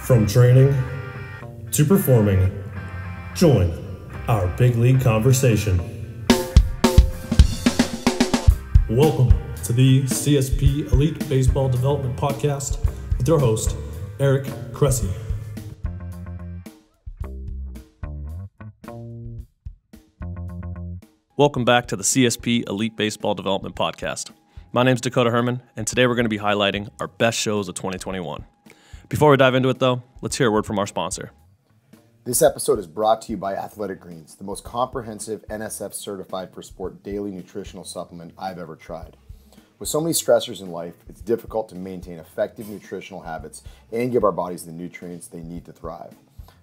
From training to performing, join our big league conversation. Welcome to the CSP Elite Baseball Development Podcast with your host, Eric Cressey. Welcome back to the CSP Elite Baseball Development Podcast. My name's Dakota Herman, and today we're going to be highlighting our best shows of 2021. Before we dive into it, though, let's hear a word from our sponsor. This episode is brought to you by Athletic Greens, the most comprehensive NSF certified for sport daily nutritional supplement I've ever tried. With so many stressors in life, it's difficult to maintain effective nutritional habits and give our bodies the nutrients they need to thrive.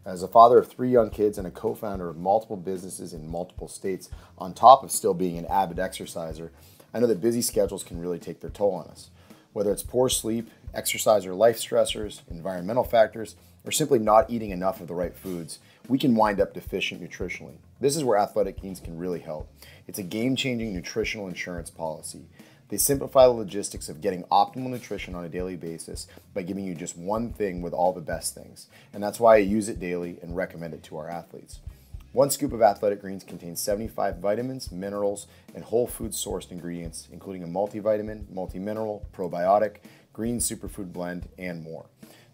As a father of 3 young kids and a co-founder of multiple businesses in multiple states, on top of still being an avid exerciser, I know that busy schedules can really take their toll on us. Whether it's poor sleep, exercise or life stressors, environmental factors, or simply not eating enough of the right foods, we can wind up deficient nutritionally. This is where Athletic Greens can really help. It's a game-changing nutritional insurance policy. They simplify the logistics of getting optimal nutrition on a daily basis by giving you just one thing with all the best things. And that's why I use it daily and recommend it to our athletes. 1 scoop of Athletic Greens contains 75 vitamins, minerals, and whole food sourced ingredients, including a multivitamin, multimineral, probiotic, green superfood blend, and more.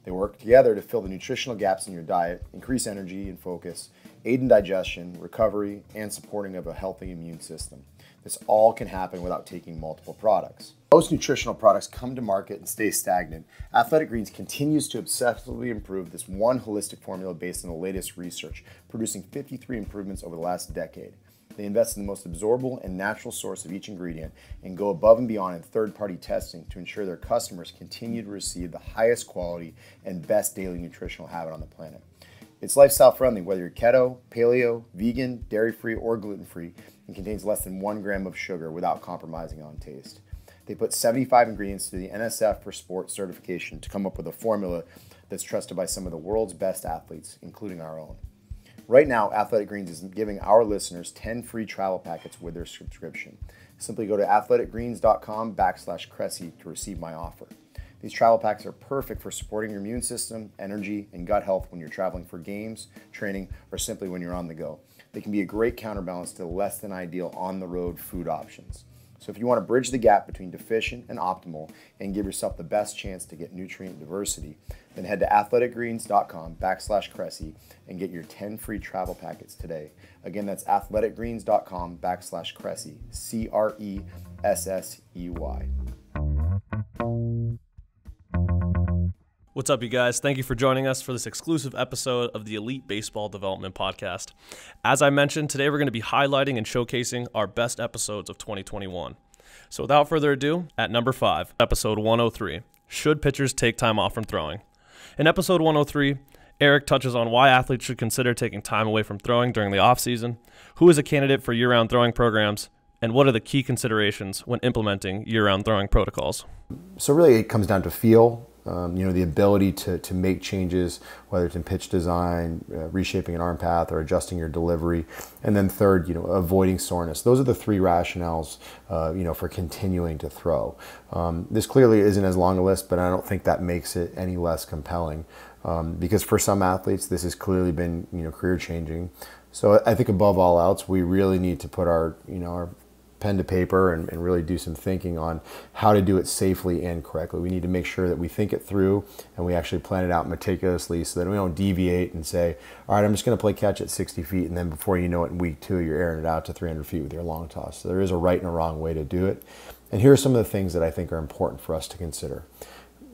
They work together to fill the nutritional gaps in your diet, increase energy and focus, aid in digestion, recovery, and supporting of a healthy immune system. This all can happen without taking multiple products. Most nutritional products come to market and stay stagnant. Athletic Greens continues to obsessively improve this one holistic formula based on the latest research, producing 53 improvements over the last decade. They invest in the most absorbable and natural source of each ingredient and go above and beyond in third-party testing to ensure their customers continue to receive the highest quality and best daily nutritional habit on the planet. It's lifestyle friendly, whether you're keto, paleo, vegan, dairy-free, or gluten-free, and contains less than 1 gram of sugar without compromising on taste. They put 75 ingredients through the NSF for Sport certification to come up with a formula that's trusted by some of the world's best athletes, including our own. Right now, Athletic Greens is giving our listeners 10 free travel packets with their subscription. Simply go to athleticgreens.com/Cressey to receive my offer. These travel packs are perfect for supporting your immune system, energy, and gut health when you're traveling for games, training, or simply when you're on the go. They can be a great counterbalance to less than ideal on-the-road food options. So if you want to bridge the gap between deficient and optimal and give yourself the best chance to get nutrient diversity, then head to athleticgreens.com/Cressey and get your 10 free travel packets today. Again, that's athleticgreens.com/Cressey, CRESSEY. What's up, you guys? Thank you for joining us for this exclusive episode of the Elite Baseball Development Podcast. As I mentioned, today we're going to be highlighting and showcasing our best episodes of 2021. So without further ado, at number 5, episode 103, Should Pitchers Take Time Off from Throwing? In episode 103, Eric touches on why athletes should consider taking time away from throwing during the offseason, who is a candidate for year-round throwing programs, and what are the key considerations when implementing year-round throwing protocols. So really it comes down to feel. The ability to make changes, whether it's in pitch design, reshaping an arm path, or adjusting your delivery. And then third, avoiding soreness. Those are the 3 rationales, for continuing to throw. This clearly isn't as long a list, but I don't think that makes it any less compelling. Because for some athletes, this has clearly been, career changing. So I think above all else, we really need to put our pen to paper and really do some thinking on how to do it safely and correctly. We need to make sure that we think it through and we actually plan it out meticulously so that we don't deviate and say, all right, I'm just going to play catch at 60 feet, and then before you know it, in week 2, you're airing it out to 300 feet with your long toss. So there is a right and a wrong way to do it. And here are some of the things that I think are important for us to consider.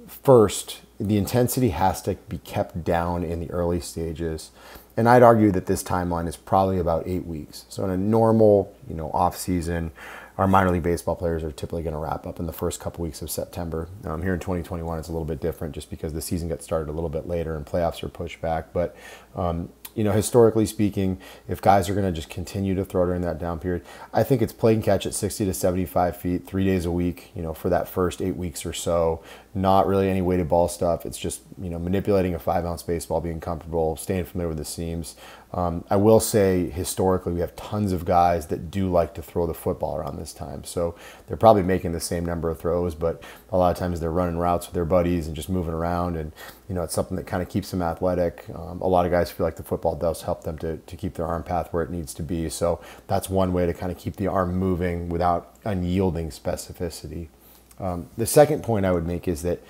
First, the intensity has to be kept down in the early stages. And I'd argue that this timeline is probably about 8 weeks. So in a normal, off season, our minor league baseball players are typically going to wrap up in the first couple weeks of September. Here in 2021, it's a little bit different just because the season gets started a little bit later and playoffs are pushed back. But historically speaking, if guys are going to just continue to throw during that down period, I think it's play and catch at 60 to 75 feet, 3 days a week, for that first 8 weeks or so. Not really any weighted ball stuff. It's just, manipulating a 5-ounce baseball, being comfortable, staying familiar with the seams. I will say historically we have tons of guys that do like to throw the football around this time. So they're probably making the same number of throws, but a lot of times they're running routes with their buddies and just moving around. And, it's something that kind of keeps them athletic. A lot of guys feel like the football does help them to keep their arm path where it needs to be. So that's one way to kind of keep the arm moving without unyielding specificity. The second point I would make is that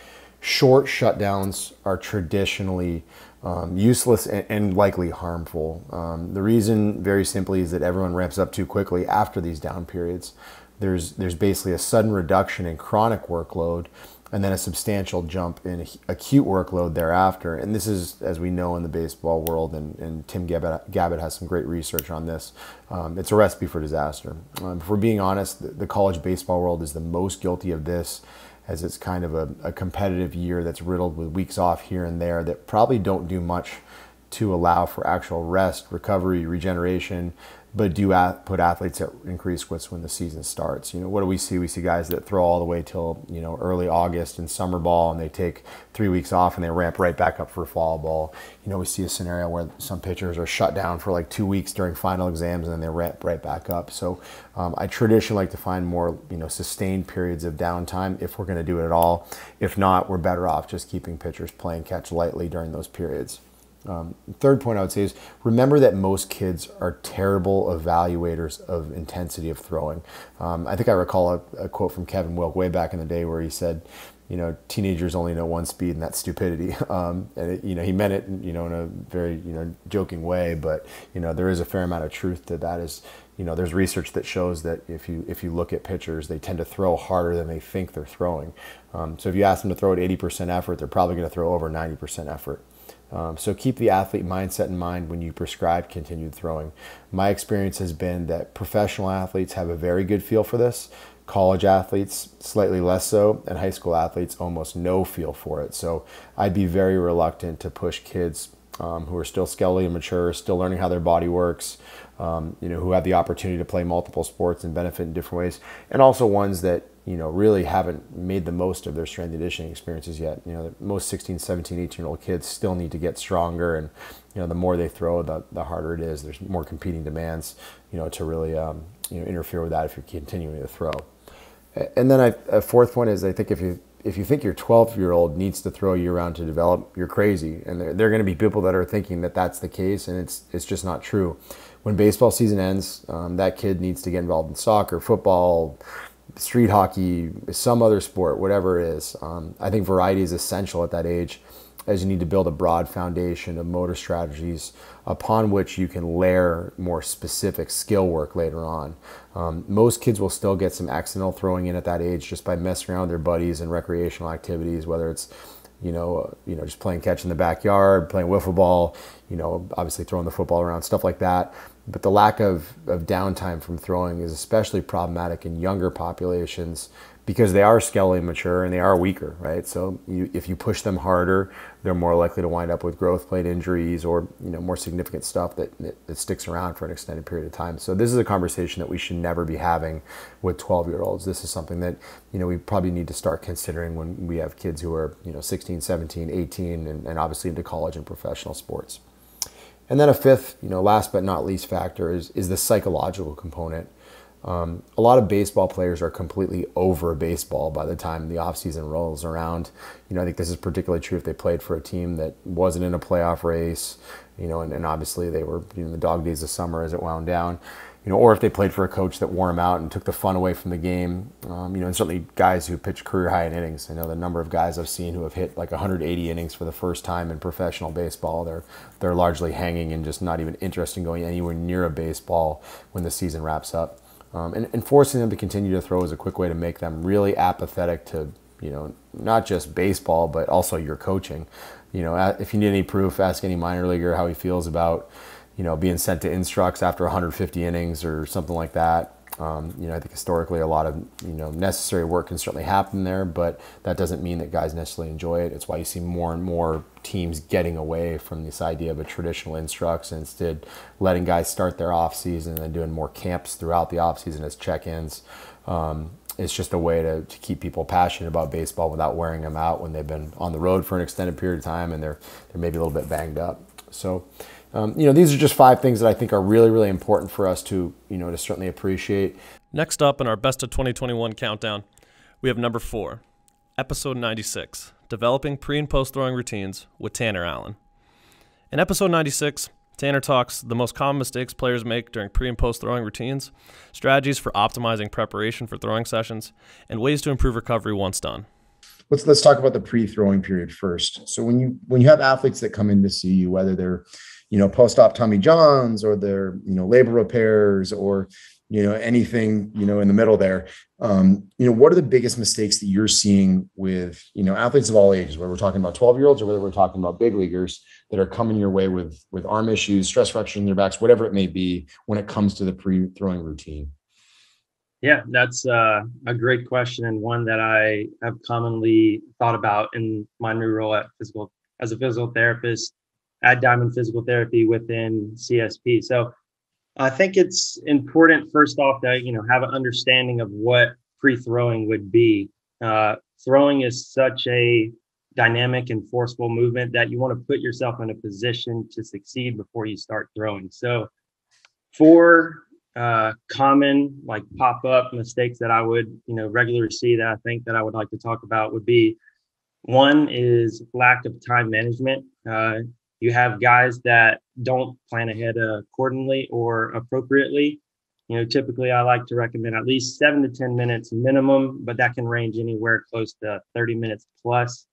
short shutdowns are traditionally useless and likely harmful. The reason, very simply, is that everyone ramps up too quickly after these down periods. There's basically a sudden reduction in chronic workload and then a substantial jump in acute workload thereafter. And this is, as we know in the baseball world, and Tim Gabbett has some great research on this, it's a recipe for disaster. If we're being honest, the college baseball world is the most guilty of this, as it's kind of a competitive year that's riddled with weeks off here and there that probably don't do much to allow for actual rest, recovery, regeneration, but do put athletes at increased risk when the season starts. What do we see? We see guys that throw all the way till early August in summer ball, and they take 3 weeks off and they ramp right back up for fall ball. We see a scenario where some pitchers are shut down for like 2 weeks during final exams, and then they ramp right back up. So I traditionally like to find more sustained periods of downtime if we're going to do it at all. If not, we're better off just keeping pitchers playing catch lightly during those periods. Third point I would say is remember that most kids are terrible evaluators of intensity of throwing. I think I recall a quote from Kevin Wilk way back in the day where he said, teenagers only know one speed, and that's stupidity. And he meant it, in a very, joking way, but, there is a fair amount of truth to that. Is, there's research that shows that if you look at pitchers, they tend to throw harder than they think they're throwing. So if you ask them to throw at 80% effort, they're probably going to throw over 90% effort. So keep the athlete mindset in mind when you prescribe continued throwing. My experience has been that professional athletes have a very good feel for this. College athletes, slightly less so, and high school athletes, almost no feel for it. So I'd be very reluctant to push kids who are still skeletally immature, still learning how their body works, who have the opportunity to play multiple sports and benefit in different ways, and also ones that really haven't made the most of their strength and conditioning experiences yet. Most 16, 17, 18-year-old kids still need to get stronger, and the more they throw, the harder it is. There's more competing demands, to really interfere with that if you're continuing to throw. And then a fourth point is, I think if you think your 12-year-old needs to throw year-round to develop, you're crazy. And there are going to be people that are thinking that that's the case, and it's just not true. When baseball season ends, that kid needs to get involved in soccer, football, street hockey, some other sport, whatever it is. I think variety is essential at that age, as you need to build a broad foundation of motor strategies upon which you can layer more specific skill work later on. Most kids will still get some accidental throwing in at that age just by messing around with their buddies and recreational activities, whether it's just playing catch in the backyard, playing wiffle ball, obviously throwing the football around, stuff like that. But the lack of downtime from throwing is especially problematic in younger populations because they are skeletally mature and they are weaker, right? So if you push them harder, they're more likely to wind up with growth plate injuries or more significant stuff that sticks around for an extended period of time. So this is a conversation that we should never be having with 12-year-olds. This is something that we probably need to start considering when we have kids who are 16, 17, 18, and obviously into college and professional sports. And then a fifth, last but not least factor is the psychological component. A lot of baseball players are completely over baseball by the time the offseason rolls around. I think this is particularly true if they played for a team that wasn't in a playoff race, and obviously they were in the dog days of summer as it wound down, or if they played for a coach that wore them out and took the fun away from the game, and certainly guys who pitch career high in innings. I know the number of guys I've seen who have hit like 180 innings for the first time in professional baseball. They're largely hanging and just not even interested in going anywhere near a baseball when the season wraps up. And forcing them to continue to throw is a quick way to make them really apathetic to, not just baseball, but also your coaching. If you need any proof, ask any minor leaguer how he feels about, being sent to instructs after 150 innings or something like that. I think historically a lot of, necessary work can certainly happen there, but that doesn't mean that guys necessarily enjoy it. It's why you see more and more teams getting away from this idea of a traditional instructs and instead letting guys start their off season and doing more camps throughout the off season as check-ins. It's just a way to keep people passionate about baseball without wearing them out when they've been on the road for an extended period of time and they're maybe a little bit banged up. So These are just 5 things that I think are really, really important for us to, to certainly appreciate. Next up in our Best of 2021 countdown, we have number 4, episode 96, Developing Pre- and Post-Throwing Routines with Tanner Allen. In episode 96, Tanner talks the most common mistakes players make during pre- and post-throwing routines, strategies for optimizing preparation for throwing sessions, and ways to improve recovery once done. Let's talk about the pre-throwing period first. So when you have athletes that come in to see you, whether they're, post-op Tommy Johns or they're, labor repairs or, anything, in the middle there, what are the biggest mistakes that you're seeing with, athletes of all ages, whether we're talking about 12-year-olds or whether we're talking about big leaguers that are coming your way with arm issues, stress fractures in their backs, whatever it may be when it comes to the pre-throwing routine? Yeah, that's a great question, and one that I have commonly thought about in my new role as a physical therapist at Diamond Physical Therapy within CSP. So I think it's important, first off, that have an understanding of what pre-throwing would be. Throwing is such a dynamic and forceful movement that you want to put yourself in a position to succeed before you start throwing. So for common pop-up mistakes that I would regularly see that I think that I would like to talk about would be, one is lack of time management. You have guys that don't plan ahead accordingly or appropriately. Typically I like to recommend at least 7 to 10 minutes minimum, but that can range anywhere close to 30 minutes plus.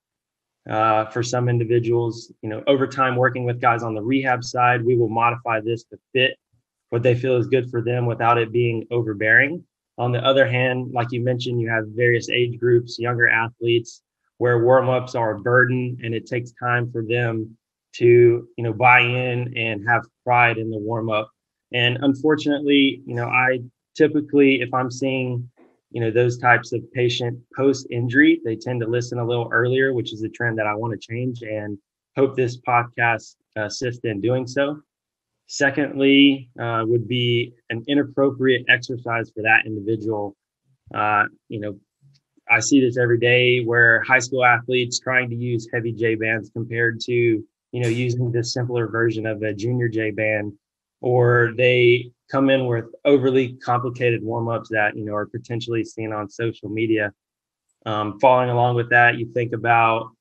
For some individuals, over time working with guys on the rehab side, we will modify this to fit what they feel is good for them without it being overbearing. On the other hand, like you mentioned, you have various age groups, younger athletes, where warm-ups are a burden and it takes time for them to, buy in and have pride in the warm-up. And unfortunately, I typically, if I'm seeing, those types of patient post-injury, they tend to listen a little earlier, which is a trend that I want to change and hope this podcast assists in doing so. Secondly, would be an inappropriate exercise for that individual. I see this every day where high school athletes trying to use heavy J bands compared to, using the simpler version of a junior J band, or they come in with overly complicated warm-ups that, are potentially seen on social media. Following along with that, you think about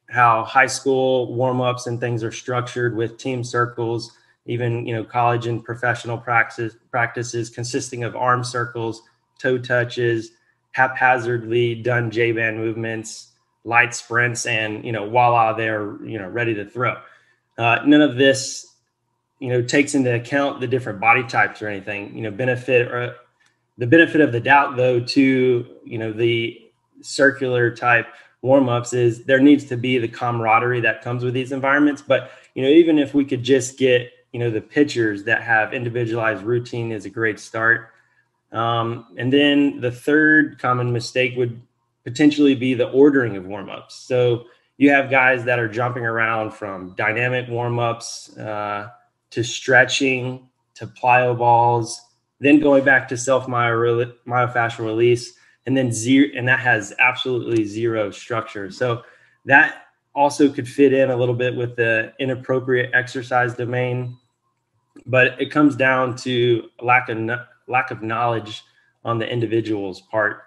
how high school warm-ups and things are structured with team circles, even, college and professional practices consisting of arm circles, toe touches, haphazardly done J-band movements, light sprints, and, voila, they're, ready to throw. None of this, takes into account the different body types or anything, the benefit of the doubt, though, to, the circular type warm-ups is there needs to be the camaraderie that comes with these environments. But, even if we could just get, the pitchers that have individualized routine is a great start. And then the third common mistake would potentially be the ordering of warm-ups. So you have guys that are jumping around from dynamic warm-ups to stretching to plyo balls, then going back to myofascial release, and then and that has absolutely zero structure. So that also could fit in a little bit with the inappropriate exercise domain, but it comes down to lack of knowledge on the individual's part.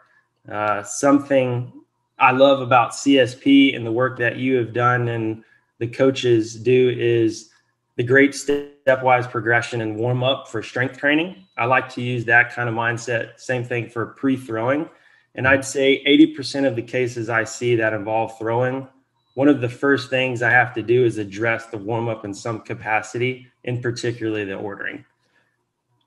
Something I love about CSP and the work that you have done and the coaches do is the great stepwise progression and warm up for strength training. I like to use that kind of mindset. Same thing for pre-throwing. And I'd say 80% of the cases I see that involve throwing, one of the first things I have to do is address the warm up in some capacity, in particularly the ordering.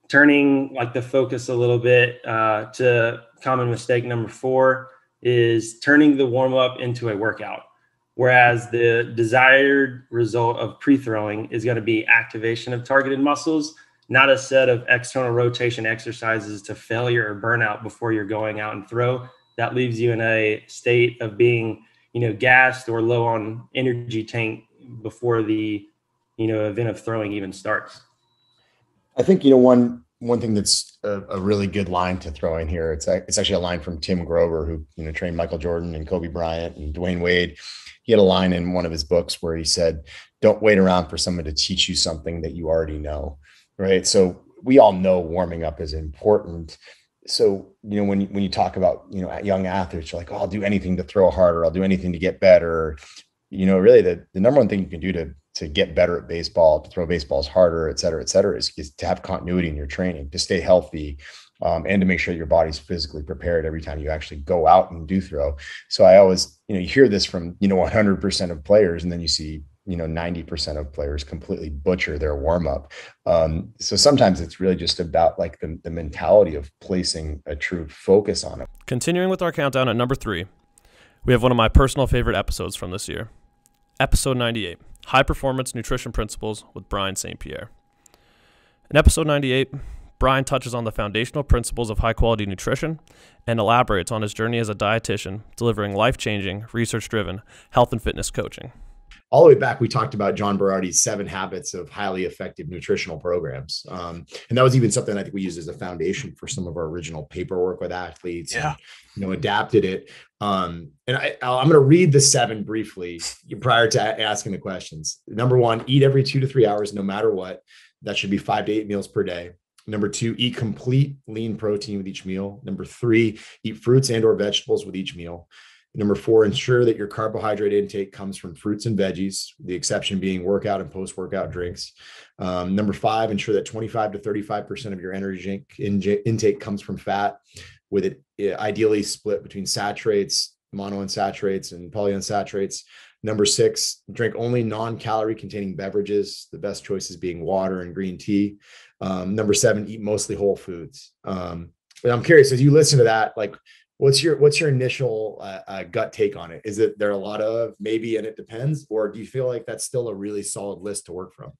Turning the focus a little bit to common mistake number 4 is turning the warm up into a workout. Whereas the desired result of pre-throwing is going to be activation of targeted muscles, not a set of external rotation exercises to failure or burnout before you're going out and throw. That leaves you in a state of being, gassed or low on energy tank before the, event of throwing even starts. I think, one one thing that's a really good line to throw in here, it's actually a line from Tim Grover, who, trained Michael Jordan and Kobe Bryant and Dwayne Wade. He had a line in one of his books where he said, "Don't wait around for someone to teach you something that you already know." Right. So we all know warming up is important. So, when you talk about, young athletes, you're like, "Oh, I'll do anything to throw harder. I'll do anything to get better." Really the number one thing you can do to get better at baseball, to throw baseballs harder, et cetera, is to have continuity in your training, to stay healthy, and to make sure your body's physically prepared every time you actually go out and do throw. So I always, you hear this from, 100% of players, and then you see, 90% of players completely butcher their warm up. So sometimes it's really just about like the mentality of placing a true focus on it. Continuing with our countdown at number 3, we have one of my personal favorite episodes from this year. Episode 98, High Performance Nutrition Principles with Brian St. Pierre. In episode 98, Brian touches on the foundational principles of high-quality nutrition and elaborates on his journey as a dietitian, delivering life-changing, research-driven health and fitness coaching. All the way back, we talked about John Berardi's 7 habits of highly effective nutritional programs. And that was even something I think we used as a foundation for some of our original paperwork with athletes. Yeah. And, adapted it. And I'm going to read the 7 briefly prior to asking the questions. Number 1, eat every 2 to 3 hours, no matter what. That should be 5 to 8 meals per day. Number 2, eat complete lean protein with each meal. Number 3, eat fruits and or vegetables with each meal. Number 4, ensure that your carbohydrate intake comes from fruits and veggies, the exception being workout and post-workout drinks. Number 5, ensure that 25 to 35% of your energy intake comes from fat, with it ideally split between saturates, monounsaturates, and polyunsaturates. Number 6, drink only non-calorie containing beverages, the best choices being water and green tea. Number 7, eat mostly whole foods. And I'm curious, as you listen to that, like, what's your initial gut take on it? Is it there a lot of maybe and it depends, or do you feel like that's still a really solid list to work from?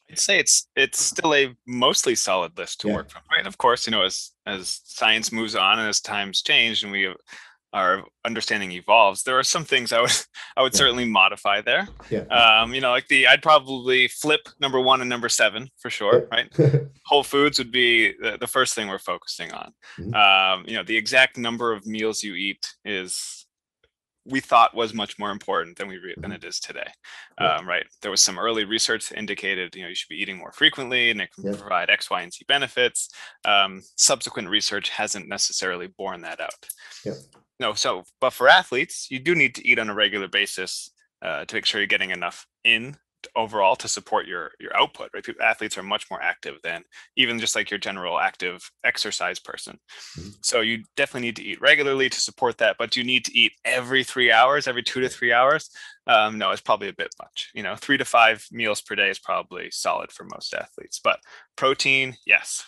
I'd say it's still a mostly solid list to work from, right? Of course, as science moves on and as times change and our understanding evolves, there are some things I would certainly modify there. I'd probably flip number 1 and number 7 for sure, right? Whole foods would be the first thing we're focusing on. Mm-hmm. The exact number of meals you eat we thought was much more important than than it is today. Right. There was some early research that indicated, you should be eating more frequently and it can provide X, Y, and Z benefits. Subsequent research hasn't necessarily borne that out. But for athletes, you do need to eat on a regular basis to make sure you're getting enough in overall to support your output, right? Athletes are much more active than even just like your general active exercise person. Mm-hmm. So you definitely need to eat regularly to support that, but you need to eat every 3 hours, every 2 to 3 hours. No, it's probably a bit much. 3 to 5 meals per day is probably solid for most athletes, but protein, yes.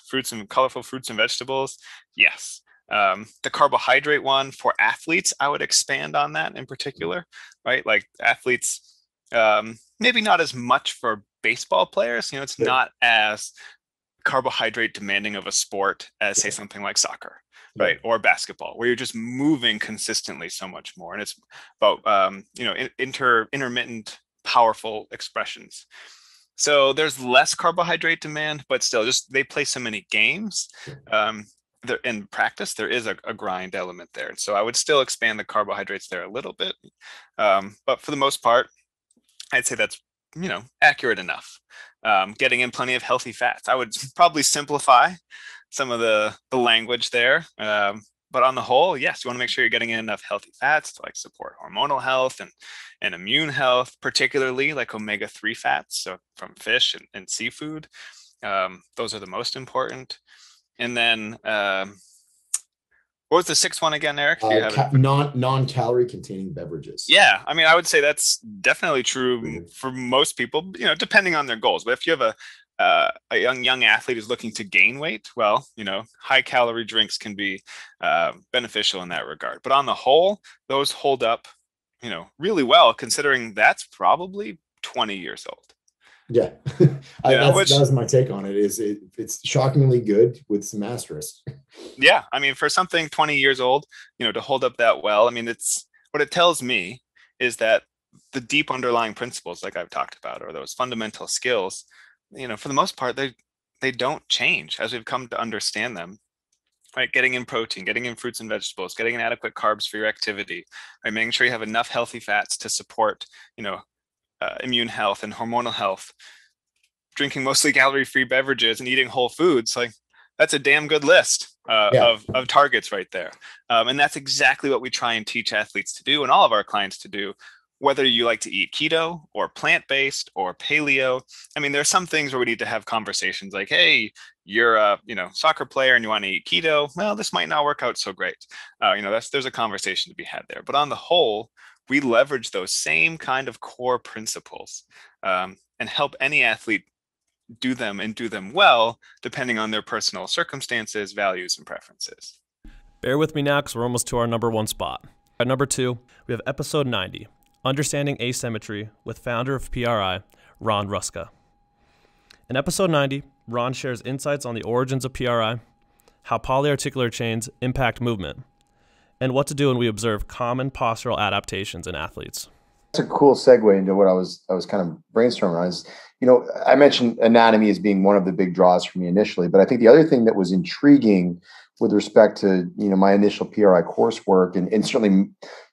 Colorful fruits and vegetables, yes. The carbohydrate one for athletes, I would expand on that in particular, right? Like athletes, maybe not as much for baseball players. It's not as carbohydrate demanding of a sport as say something like soccer, right? Or basketball, where you're just moving consistently so much more. And it's about, intermittent, powerful expressions. So there's less carbohydrate demand, but still just, they play so many games. In practice, there is a grind element there. And so I would still expand the carbohydrates there a little bit. But for the most part, I'd say that's, accurate enough. Getting in plenty of healthy fats. I would probably simplify some of the language there. But on the whole, yes, you want to make sure you're getting in enough healthy fats to support hormonal health and immune health, particularly like omega-3 fats, so from fish and seafood. Those are the most important. And then, what was the 6th one again, Eric? Non-calorie containing beverages. Yeah, I mean, I would say that's definitely true for most people, depending on their goals. But if you have a young athlete who's looking to gain weight, well, high calorie drinks can be beneficial in that regard. But on the whole, those hold up, really well, considering that's probably 20 years old. Yeah, that was my take on it. It's shockingly good with some asterisks. Yeah, I mean, for something 20 years old, to hold up that well, I mean, it's what it tells me is that the deep underlying principles, like I've talked about, or those fundamental skills, for the most part, they don't change as we've come to understand them. Right, getting in protein, getting in fruits and vegetables, getting in adequate carbs for your activity, right, making sure you have enough healthy fats to support, immune health and hormonal health, drinking mostly calorie-free beverages and eating whole foods. Like, that's a damn good list of targets right there. And that's exactly what we try and teach athletes to do and all of our clients to do, whether you like to eat keto or plant-based or paleo. I mean, there's some things where we need to have conversations like, hey, you're a soccer player and you want to eat keto. Well, this might not work out so great. There's a conversation to be had there. But on the whole, we leverage those same kind of core principles and help any athlete do them and do them well, depending on their personal circumstances, values, and preferences. Bear with me now because we're almost to our number 1 spot. At number 2, we have episode 90, Understanding Asymmetry, with founder of PRI, Ron Ruska. In episode 90, Ron shares insights on the origins of PRI, how polyarticular chains impact movement, and what to do when we observe common postural adaptations in athletes. That's a cool segue into what I was kind of brainstorming on. I mentioned anatomy as being one of the big draws for me initially, but I think the other thing that was intriguing with respect to, my initial PRI coursework and certainly,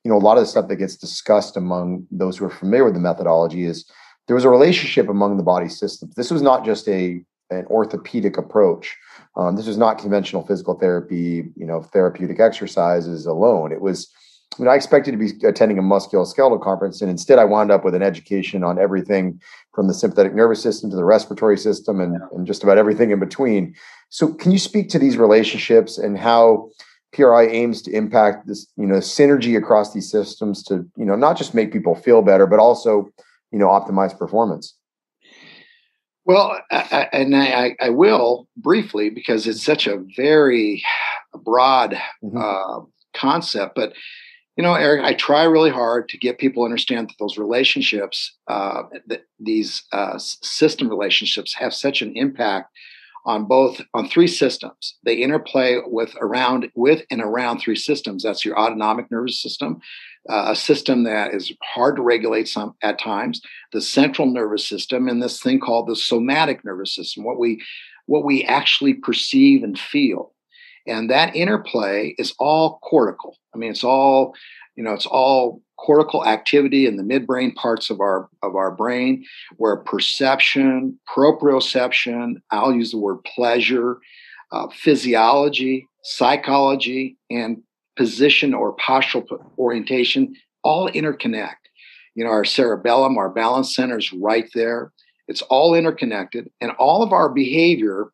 a lot of the stuff that gets discussed among those who are familiar with the methodology is there was a relationship among the body systems. This was not just an orthopedic approach. This was not conventional physical therapy, therapeutic exercises alone. It was, I expected to be attending a musculoskeletal conference, and instead I wound up with an education on everything from the sympathetic nervous system to the respiratory system and just about everything in between. So can you speak to these relationships and how PRI aims to impact this, synergy across these systems to, not just make people feel better, but also, optimize performance? Well, I will briefly, because it's such a very broad concept, but Eric, I try really hard to get people to understand that those relationships, these system relationships, have such an impact on 3 systems. They interplay with and around 3 systems. That's your autonomic nervous system, a system that is hard to regulate at times, the central nervous system, and this thing called the somatic nervous system, what we actually perceive and feel. And that interplay is all cortical. I mean, it's all cortical activity in the midbrain parts of our brain, where perception, proprioception, I'll use the word pleasure, physiology, psychology, and position or postural orientation all interconnect. Our cerebellum, our balance center is right there. It's all interconnected, and all of our behavior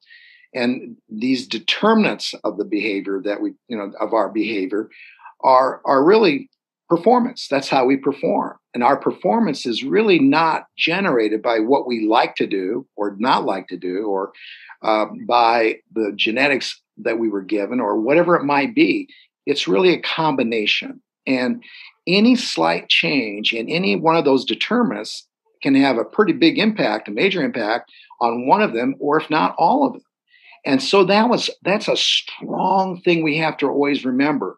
and these determinants of the behavior of our behavior are really performance. That's how we perform. And our performance is really not generated by what we like to do or not like to do, or by the genetics that we were given, or whatever it might be. It's really a combination. And any slight change in any one of those determinants can have a pretty big impact, a major impact on one of them, or if not all of them. And so that's a strong thing we have to always remember.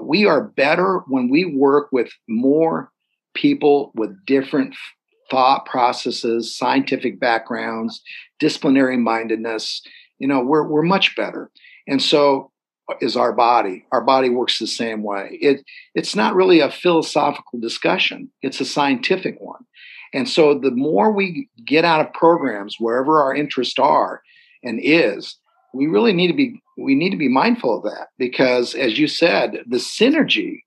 We are better when we work with more people with different thought processes, scientific backgrounds, disciplinary mindedness. We're much better. And so is our body. Our body works the same way. It's not really a philosophical discussion. It's a scientific one. And so the more we get out of programs, wherever our interests are and we really need to be mindful of that, because, as you said, the synergy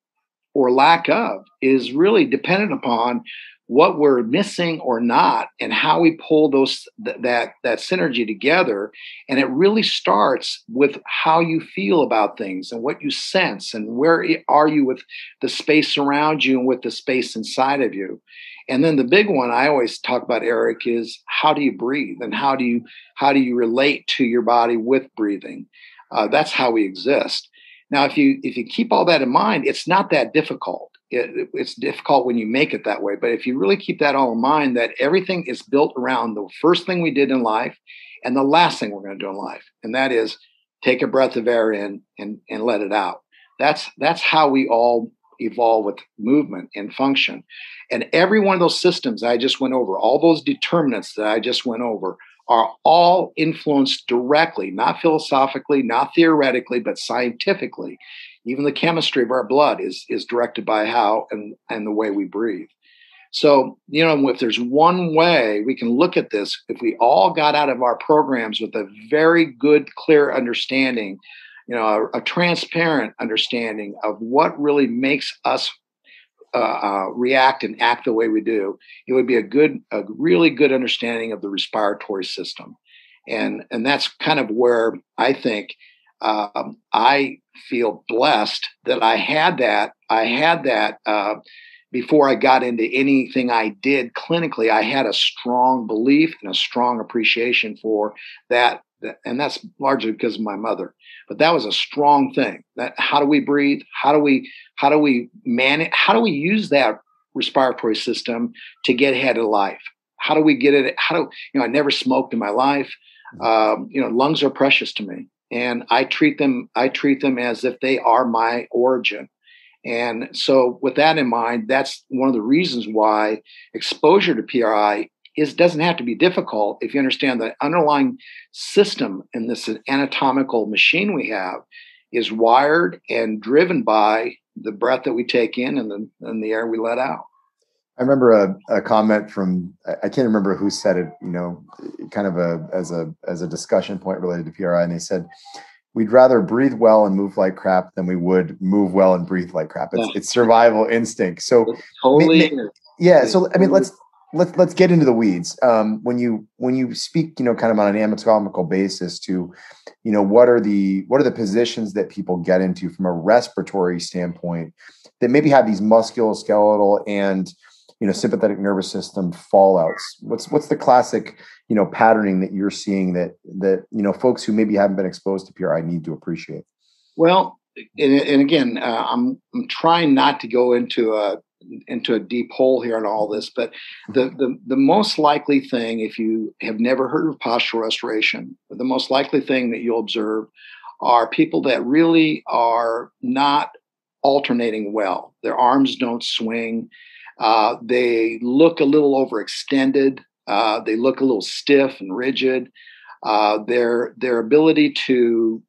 or lack of is really dependent upon what we're missing or not, and how we pull that synergy together. And it really starts with how you feel about things and what you sense, and where are you with the space around you and with the space inside of you. And then the big one I always talk about, Eric, is how do you breathe, and how do you relate to your body with breathing? That's how we exist. Now, if you keep all that in mind, it's not that difficult. It's difficult when you make it that way. But if you really keep that all in mind, that everything is built around the first thing we did in life and the last thing we're going to do in life, and that is take a breath of air in and let it out. That's how we all evolve with movement and function. And every one of those systems I just went over, all those determinants that I just went over, are all influenced directly, not philosophically, not theoretically, but scientifically. Even the chemistry of our blood is directed by how and the way we breathe. So, if there's one way we can look at this, if we all got out of our programs with a very good, clear understanding, a transparent understanding of what really makes us react and act the way we do, it would be a really good understanding of the respiratory system. And that's kind of where I think I feel blessed that I had that before I got into anything I did clinically. I had a strong belief and a strong appreciation for that. And that's largely because of my mother. But that was a strong thing. That how do we breathe? How do we manage? How do we use that respiratory system to get ahead of life? How do we get it? I never smoked in my life. Lungs are precious to me, and I treat them as if they are my origin. And so with that in mind, that's one of the reasons why exposure to PRI doesn't have to be difficult if you understand the underlying system in this anatomical machine we have is wired and driven by the breath that we take in and the air we let out. I remember a comment from, I can't remember who said it, kind of as a discussion point related to PRI. And they said, we'd rather breathe well and move like crap than we would move well and breathe like crap. It's survival instinct. So totally. So, let's get into the weeds. When you speak, kind of on an anatomical basis to, what are the positions that people get into from a respiratory standpoint that maybe have these musculoskeletal and, sympathetic nervous system fallouts? What's the classic, patterning that you're seeing that folks who maybe haven't been exposed to PRI need to appreciate? Well, and again, I'm trying not to go into a deep hole here on all this, but the most likely thing, if you have never heard of postural restoration, the most likely thing that you'll observe are people that really are not alternating well. Their arms don't swing. They look a little overextended. They look a little stiff and rigid. Their ability to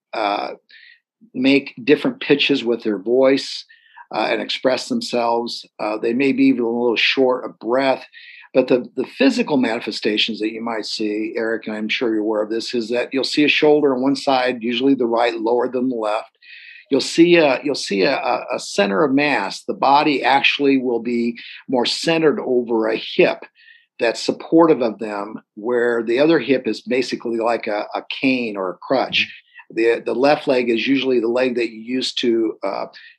make different pitches with their voice and express themselves. They may be even a little short of breath. But the physical manifestations that you might see, Eric, and I'm sure you're aware of this, is that you'll see a shoulder on one side, usually the right, lower than the left. You'll see a center of mass. The body actually will be more centered over a hip that's supportive of them, where the other hip is basically like a cane or a crutch. The left leg is usually the leg that you use to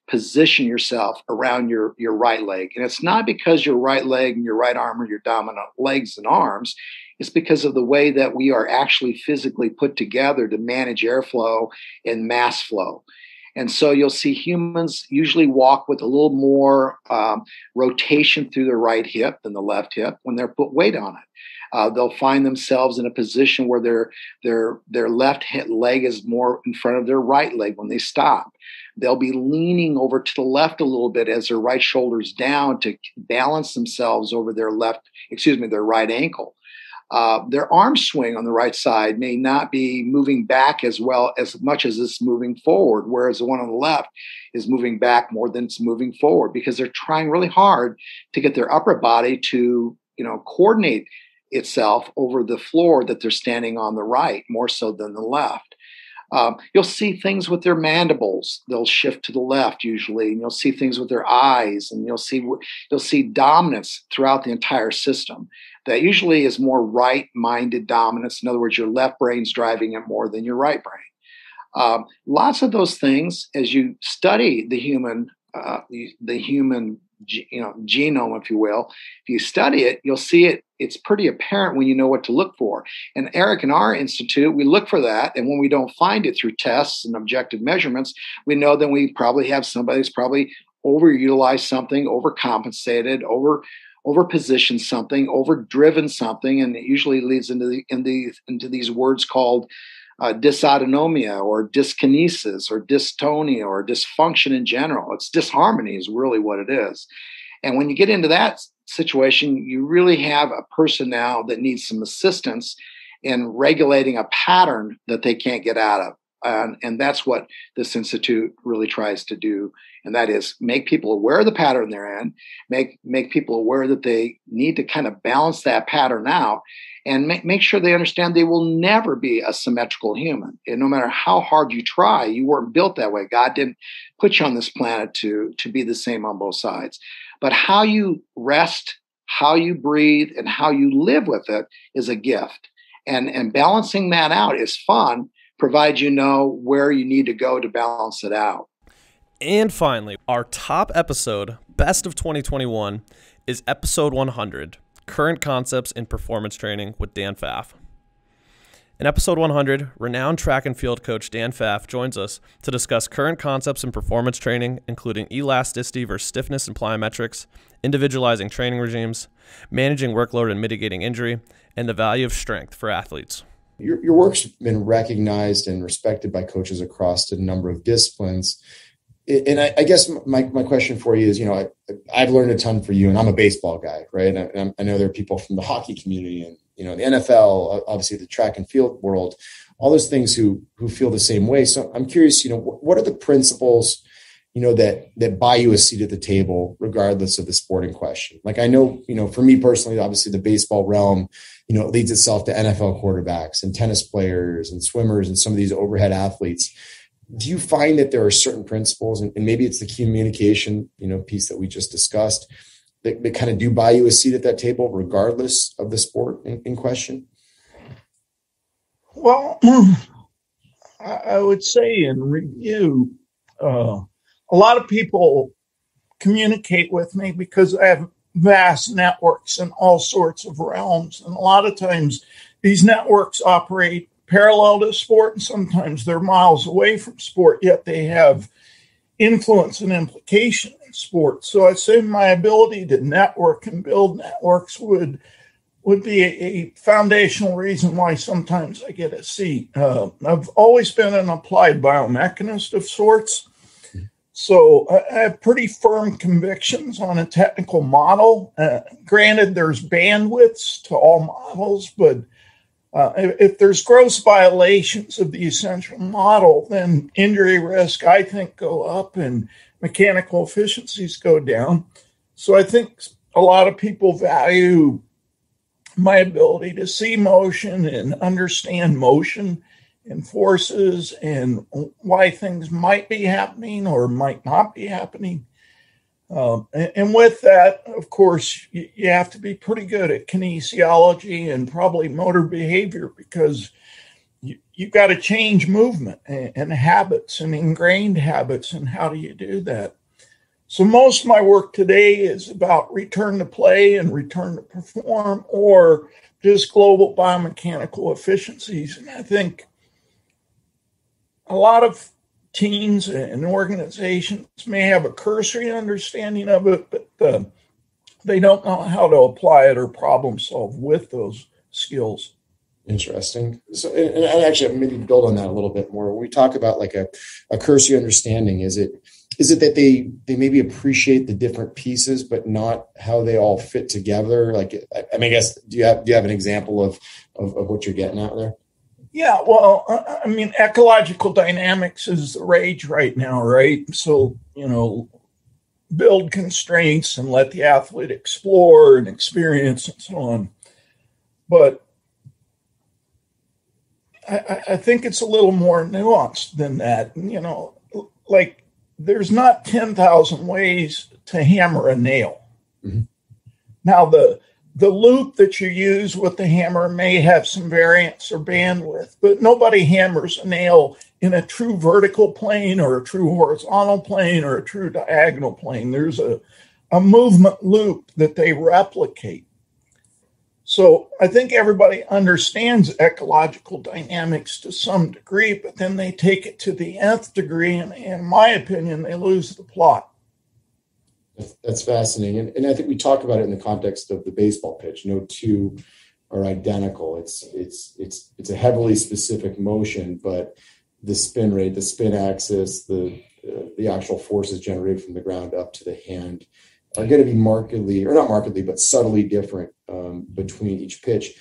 position yourself around your right leg. And it's not because your right leg and your right arm are your dominant legs and arms. It's because of the way that we are actually physically put together to manage airflow and mass flow. And so you'll see humans usually walk with a little more rotation through their right hip than the left hip when they're put weight on it. They'll find themselves in a position where their left leg is more in front of their right leg when they stop. They'll be leaning over to the left a little bit as their right shoulder's down to balance themselves over their right ankle. Their arm swing on the right side may not be moving back as much as it's moving forward, whereas the one on the left is moving back more than it's moving forward because they're trying really hard to get their upper body to, coordinate itself over the floor that they're standing on the right, more so than the left. You'll see things with their mandibles. They'll shift to the left usually, and you'll see things with their eyes, and you'll see dominance throughout the entire system. That usually is more right-minded dominance. In other words, your left brain's driving it more than your right brain. Lots of those things, as you study the human genome, if you will, if you study it, you'll see it. It's pretty apparent when you know what to look for. And Eric, in our institute, we look for that. And when we don't find it through tests and objective measurements, we know that we probably have somebody who's probably overutilized something, overcompensated, overpositioned something, overdriven something, and it usually leads into these words called dysautonomia or dyskinesis or dystonia or dysfunction in general. It's disharmony is really what it is. And when you get into that situation, you really have a person now that needs some assistance. in regulating a pattern that they can't get out of. And that's what this institute really tries to do. And that is make people aware of the pattern they're in, make people aware that they need to kind of balance that pattern out, and make sure they understand they will never be a symmetrical human. And no matter how hard you try, you weren't built that way. God didn't put you on this planet to be the same on both sides. But how you rest, how you breathe, and how you live with it is a gift. And balancing that out is fun, provided you know where you need to go to balance it out. And finally, our top episode, Best of 2021, is episode 100, Current Concepts in Performance Training with Dan Phaff. In episode 100, renowned track and field coach Dan Phaff joins us to discuss current concepts in performance training, including elasticity versus stiffness and plyometrics, individualizing training regimes, managing workload and mitigating injury, and the value of strength for athletes. Your work's been recognized and respected by coaches across a number of disciplines. And I guess my question for you is, I've learned a ton from you, and I'm a baseball guy, right? And I know there are people from the hockey community and, the NFL, obviously the track and field world, all those things who feel the same way. So I'm curious, what are the principles, that buy you a seat at the table, regardless of the sport in question? Like, I know, for me personally, obviously the baseball realm, it leads itself to NFL quarterbacks and tennis players and swimmers and some of these overhead athletes. Do you find that there are certain principles, and maybe it's the communication, piece that we just discussed, that kind of do buy you a seat at that table, regardless of the sport in question? Well, I would say in review, a lot of people communicate with me because I have vast networks in all sorts of realms. And a lot of times these networks operate parallel to sport, and sometimes they're miles away from sport, yet they have influence and implication in sport. So I'd say my ability to network and build networks would be a foundational reason why sometimes I get a seat. I've always been an applied biomechanist of sorts. So I have pretty firm convictions on a technical model. Granted, there's bandwidths to all models, but if there's gross violations of the essential model, then injury risk, I think, go up and mechanical efficiencies go down. So I think a lot of people value my ability to see motion and understand motion and forces and why things might be happening or might not be happening. And with that, of course, you have to be pretty good at kinesiology and probably motor behavior, because you've got to change movement and habits and ingrained habits. And how do you do that? So most of my work today is about return to play and return to perform, or just global biomechanical efficiencies. And I think a lot of teams and organizations may have a cursory understanding of it, but they don't know how to apply it or problem solve with those skills. Interesting. So, and actually, maybe build on that a little bit more. When we talk about like a cursory understanding, is it that they maybe appreciate the different pieces, but not how they all fit together? Like, I mean, I guess, do you have an example of what you're getting at there? Yeah, well, I mean, ecological dynamics is the rage right now, right? So, build constraints and let the athlete explore and experience and so on. But I think it's a little more nuanced than that. Like, there's not 10,000 ways to hammer a nail. Mm-hmm. Now, the loop that you use with the hammer may have some variance or bandwidth, but nobody hammers a nail in a true vertical plane or a true horizontal plane or a true diagonal plane. There's a movement loop that they replicate. So I think everybody understands ecological dynamics to some degree, but then they take it to the nth degree, and in my opinion, they lose the plot. That's fascinating. And I think we talk about it in the context of the baseball pitch. No two are identical. It's a heavily specific motion, but the spin rate, the spin axis, the actual forces generated from the ground up to the hand are going to be markedly, or not markedly, but subtly different between each pitch.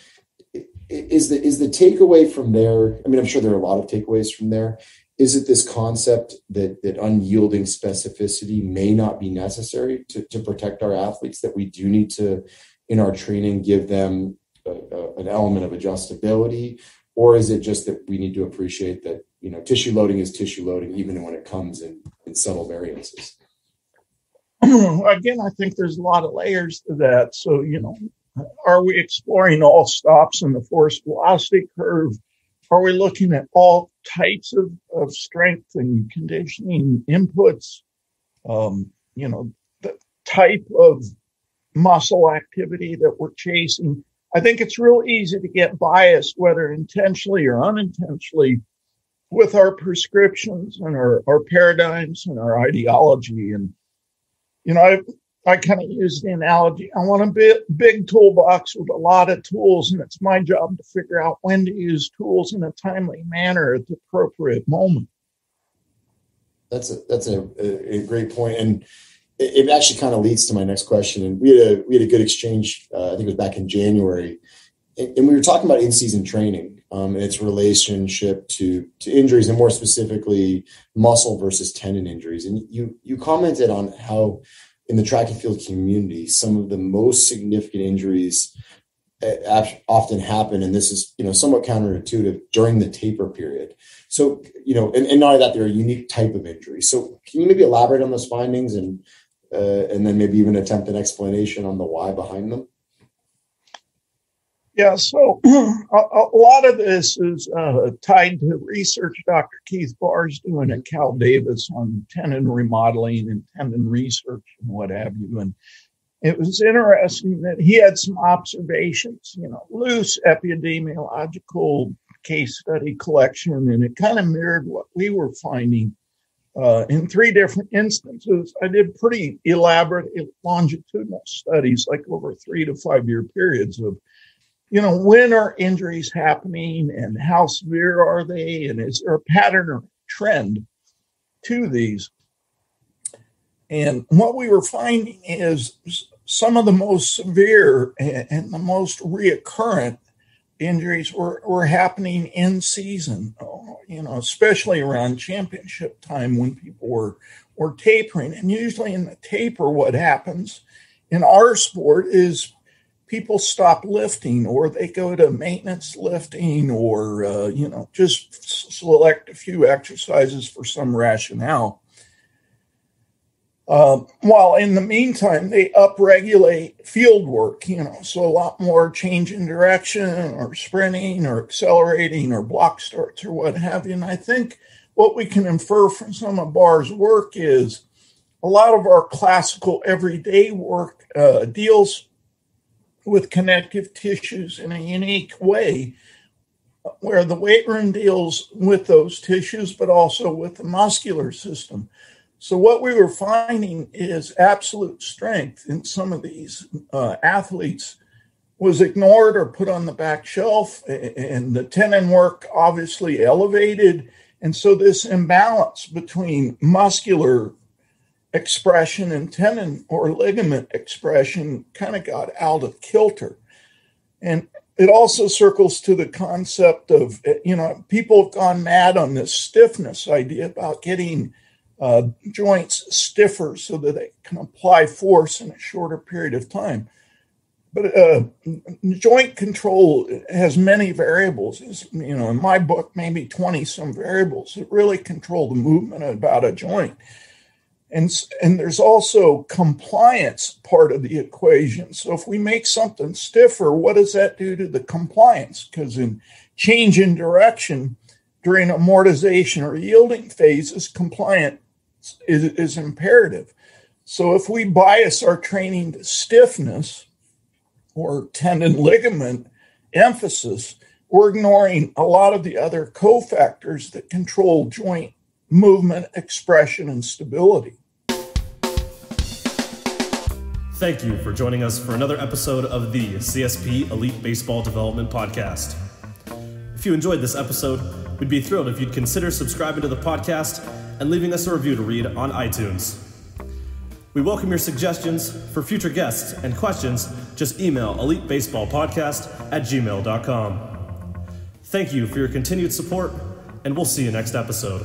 is the takeaway from there? I mean, I'm sure there are a lot of takeaways from there. Is it this concept that unyielding specificity may not be necessary to protect our athletes, that we do need to, in our training, give them an element of adjustability? Or is it just that we need to appreciate that, tissue loading is tissue loading, even when it comes in subtle variances? Again, I think there's a lot of layers to that. So, are we exploring all stops in the force velocity curve? Are we looking at all types of strength and conditioning inputs? The type of muscle activity that we're chasing. I think it's real easy to get biased, whether intentionally or unintentionally, with our prescriptions and our paradigms and our ideology. And, I kind of use the analogy. I want a big toolbox with a lot of tools, and it's my job to figure out when to use tools in a timely manner at the appropriate moment. That's a great point. And it actually kind of leads to my next question. And we had a good exchange, I think it was back in January, and we were talking about in-season training and its relationship to injuries, and more specifically muscle versus tendon injuries. And you commented on how in the track and field community, some of the most significant injuries often happen, and this is somewhat counterintuitive, during the taper period. So and not only that, they're a unique type of injury. So can you maybe elaborate on those findings and then maybe even attempt an explanation on the why behind them? Yeah, so a lot of this is tied to research Dr. Keith Barr's doing at Cal Davis on tendon remodeling and tendon research and what have you. And it was interesting that he had some observations, loose epidemiological case study collection, and it kind of mirrored what we were finding in 3 different instances. I did pretty elaborate longitudinal studies, like over 3 to 5 year periods of, when are injuries happening and how severe are they? And is there a pattern or trend to these? And what we were finding is some of the most severe and the most reoccurrent injuries were happening in season, especially around championship time when people were tapering. And usually in the taper, what happens in our sport is people stop lifting, or they go to maintenance lifting, or, just select a few exercises for some rationale. While in the meantime, they upregulate field work, so a lot more change in direction or sprinting or accelerating or block starts or what have you. And I think what we can infer from some of Barr's work is a lot of our classical everyday work deals with connective tissues in a unique way, where the weight room deals with those tissues, but also with the muscular system. So what we were finding is absolute strength in some of these athletes was ignored or put on the back shelf, and the tendon work obviously elevated. And so this imbalance between muscular expression and tendon or ligament expression kind of got out of kilter. And it also circles to the concept of, people have gone mad on this stiffness idea about getting joints stiffer so that they can apply force in a shorter period of time. But joint control has many variables. In my book, maybe 20 some variables that really control the movement about a joint. And there's also compliance part of the equation. So if we make something stiffer, what does that do to the compliance? Because in change in direction during amortization or yielding phases, compliance is imperative. So if we bias our training to stiffness or tendon ligament emphasis, we're ignoring a lot of the other cofactors that control joint movement, expression, and stability. Thank you for joining us for another episode of the CSP Elite Baseball Development Podcast. If you enjoyed this episode, we'd be thrilled if you'd consider subscribing to the podcast and leaving us a review to read on iTunes. We welcome your suggestions for future guests and questions. Just email elitebaseballpodcast@gmail.com. Thank you for your continued support, and we'll see you next episode.